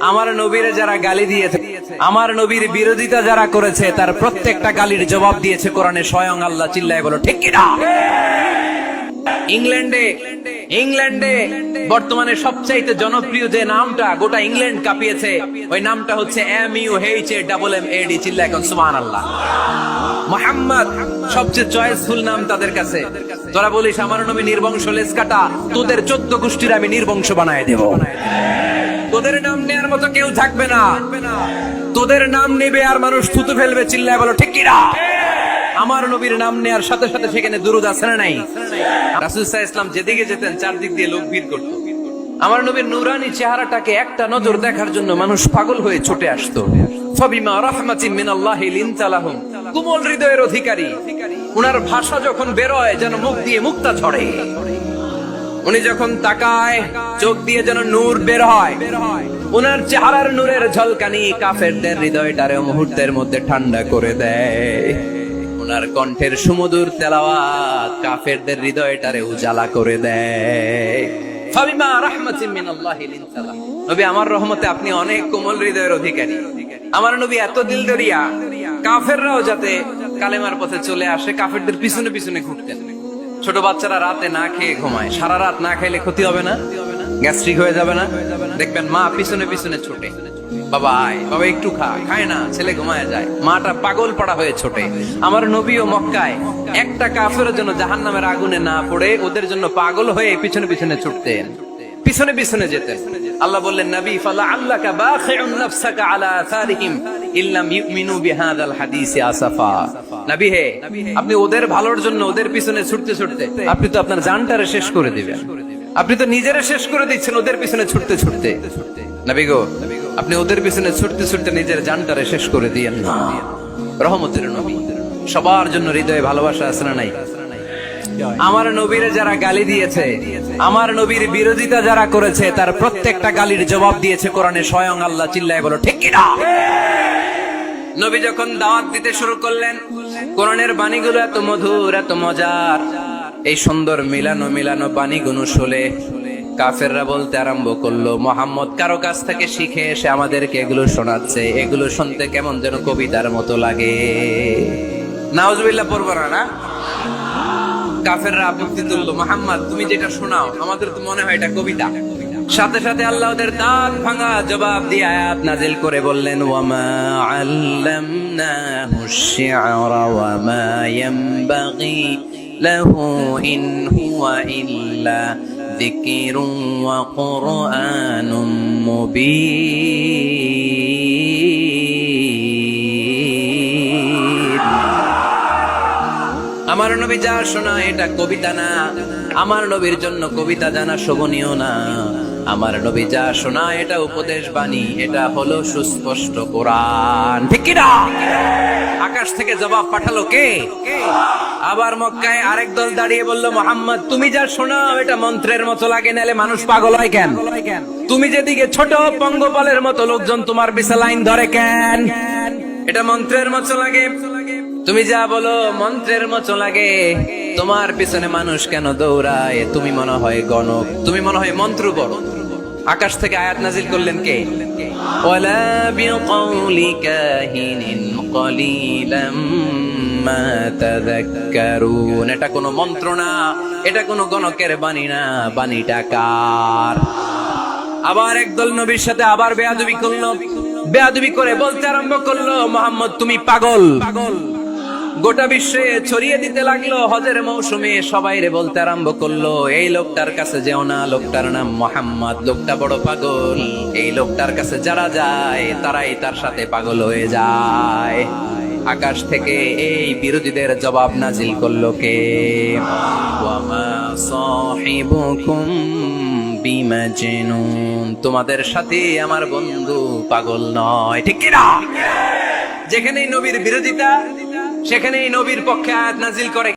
আমার নবীরে যারা গালি দিয়েছে, আমার নবীর বিরোধিতা যারা করেছে, তার প্রত্যেকটা গালির জবাব দিয়েছে কোরআনে স্বয়ং আল্লাহ। চিল্লায় বলো ঠিক কিনা? ইংল্যান্ডে বর্তমানে সবচাইতে জনপ্রিয় যে নামটা গোটা ইংল্যান্ড কাঁপিয়েছে, ওই নামটা হচ্ছে MUHAMMAD। চিল্লায় এখন সুবহানাল্লাহ। মুহাম্মদ সবচেয়ে চয়েসফুল নাম তাদের কাছে। তোরা বলিস আমার নবী নির্বংশ লেজ কাটা, তোদের 14 গোষ্ঠীর আমি নির্বংশ বানায় দেব। তোদের নাম নেয়ার মতো কেউ থাকবে না, তোদের নাম নেবে আর মানুষ থুতু ফেলবে। চিল্লায় বলো ঠিক কিনা? আমার নবীর নাম নেয়ার সাথে সাথে সেখানে দুরূদ আছে না নাই? রাসূল সাল্লাল্লাহু আলাইহি ওয়াসাল্লাম যেদিকে যেতেন চারদিক দিয়ে লোক ভিড় করত। আমার নবীর নূরানী চেহারাটাকে একটা নজর দেখার জন্য মানুষ পাগল হয়ে ছুটে আসতো। ফাবিমা রাহমাতিন মিনাল্লাহি লিনতা লাহুম, কোমল হৃদয়ের অধিকারী। উনার ভাষা যখন বের হয় যেন মুখ দিয়ে মুক্তা ঝরে। উনি যখন তাকায় চোখ দিয়ে যেন নূর বের হয়। উনার চেহারার নূরের ঝলকানি কাফেরদের হৃদয়টারে মুহূর্তের মধ্যে ঠান্ডা করে দেয়। উনার কণ্ঠের সুমধুর তেলাওয়াত কাফেরদের হৃদয়টারে উজালা করে দেয়। ফাবিমা রাহমাতিন মিনাল্লাহি লিনতা লাহুম, নবী আমার রহমতে আপনি অনেক কোমল হৃদয়ের অধিকারী। আমার নবী এত দিলদরিয়া, কাফেররাও যাতে কালেমার পথে চলে আসে কাফেরদের পিছনে পিছনে ঘুরতেন। ছোট বাচ্চারা রাতে না খেয়ে ঘুমায়, সারা রাত না খাইলে ক্ষতি হবে না? গ্যাস্ট্রিক হয়ে যাবে না? দেখবেন মা পিছনে পিছনে ছোটে, বাবা আয়, বাবা একটু খা, খায় না, ছেলে ঘুমায় যায়, মাটা পাগল পাড়া হয়ে ছোটে। আমার নবীও মক্কায় একটা কাফেরের জন্য জাহান্নামের আগুনে না পড়ে ওদের জন্য পাগল হয়ে পিছনে পিছনে ছুটতেন, পিছনে পিছনে যেতেন। আল্লাহ বললেন নবী ফালা আল্লাকা বাখিউন নাফসাকা আলা আসারিহিম ইল্লাম ইউমিনু বিহাদাল হাদিসি আসাফা। নবী হে, আপনি ওদের ভালোর জন্য ওদের পিছনে ছুটতে ছুটতে আপনি তো আপনার জানটারে শেষ করে দিবেন। আপনি তো নিজেরে শেষ করে দিচ্ছেন ওদের পিছনে ছুটতে ছুটতে। নবী গো, আপনি ওদের পিছনে ছুটতে ছুটতে নিজের জানটারে শেষ করে দিয়েন না। রহমতের নবী, সবার জন্য হৃদয়ে ভালোবাসা আছে না নাই? আমার নবীরে যারা গালি দিয়েছে, আমার নবীর বিরোধিতা যারা করেছে, তার প্রত্যেকটা গালির জবাব দিয়েছে কোরআনে স্বয়ং আল্লাহ। চিল্লায় বলো ঠিক কিনা? নবী যখন দাওয়াত দিতে শুরু করলেন, কোরআনের বাণীগুলো এত মধুর, এত মজার। এই সুন্দর মিলানো মিলানো বাণীগুলো শুনে কাফেররা বলতে আরম্ভ করলো, মুহাম্মদ কারো কাছ থেকে শিখে এসে আমাদেরকে এগুলো শোনাচ্ছে, এগুলো শুনতে কেমন যেন কবিতার মতো লাগে। নাউজুবিল্লাহ পড়বো না? কাফেররা আপত্তি তুললো, মুহাম্মদ তুমি যেটা শোনাও আমাদের তো মনে হয় এটা কবিতা। সাথে সাথে আল্লাহ ওদের দাঁত ভাঙা জবাব দিয়ে আয়াত নাজিল করে বললেন, ওয়ামা আল্লামনাহু আশ-শি'রা ওয়ামা ইয়ানবাগি লাহু ইন হুয়া ইল্লা যিকরুন ওয়া কুরআনুম মুবিন। আমার নবী যা শোনায় এটা কবিতা না, আমার নবীর জন্য কবিতা জানা শোভনীয় না। আমার নবী যা শোনায় এটা উপদেশ বাণী, এটা হলো সুস্পষ্ট কোরআন। ঠিক কি না? আকাশ থেকে জবাব পাঠালো কে? আবার মক্কায় আরেক দল দাঁড়িয়ে বলল, মুহাম্মদ তুমি যা শোনাও এটা মন্ত্রের মতো লাগে, নালে মানুষ পাগল হয় কেন? তুমি যেদিকে ছোট পঙ্গপালের মতো লোকজন তোমার পিছে লাইন ধরে কেন? এটা মন্ত্রের মতো লাগে। তুমি যা বলো মন্ত্রের মতো লাগে, তোমার পিছনে মানুষ কেন দৌড়ায়? তুমি মনে হয় গণক, তুমি মনে হয় মন্ত্র বড়। আকাশ থেকে আয়াত নাজিল করলেন কে? ওয়ালা বিকাউলি কাহিনিন কলিলাম মা তাযাক্কারুন। এটা কোনো মন্ত্র না, এটা কোনো গণকের বাণী না, বাণীটা কার? আবার একদল নবীর সাথে আবার বেয়াদবি করলো, বেয়াদবি করে বলতে আরম্ভ করলো, মুহাম্মদ তুমি পাগল। গোটা বিশ্বে ছড়িয়ে দিতে লাগলো। হজের মৌসুমে সবাই রে বলতে আরম্ভ করলো, এই লোকটার কাছে যেও না, লোকটার নাম মুহাম্মদ, লোকটা বড় পাগল। এই লোকটার কাছে যারা যায় তারাই তার সাথে পাগল হয়ে যায়। আকাশ থেকে এই বিরোধীদের জবাব নাজিল করলো কে? ওয়ামা সাহিবুকুম বিমাজনুন, তোমাদের সাথে আমার বন্ধু পাগল নয়। ঠিক কি না? যেখানেই নবীর বিরোধিতা সেখানেই নবীর পক্ষে আয়াত নাজিল করে।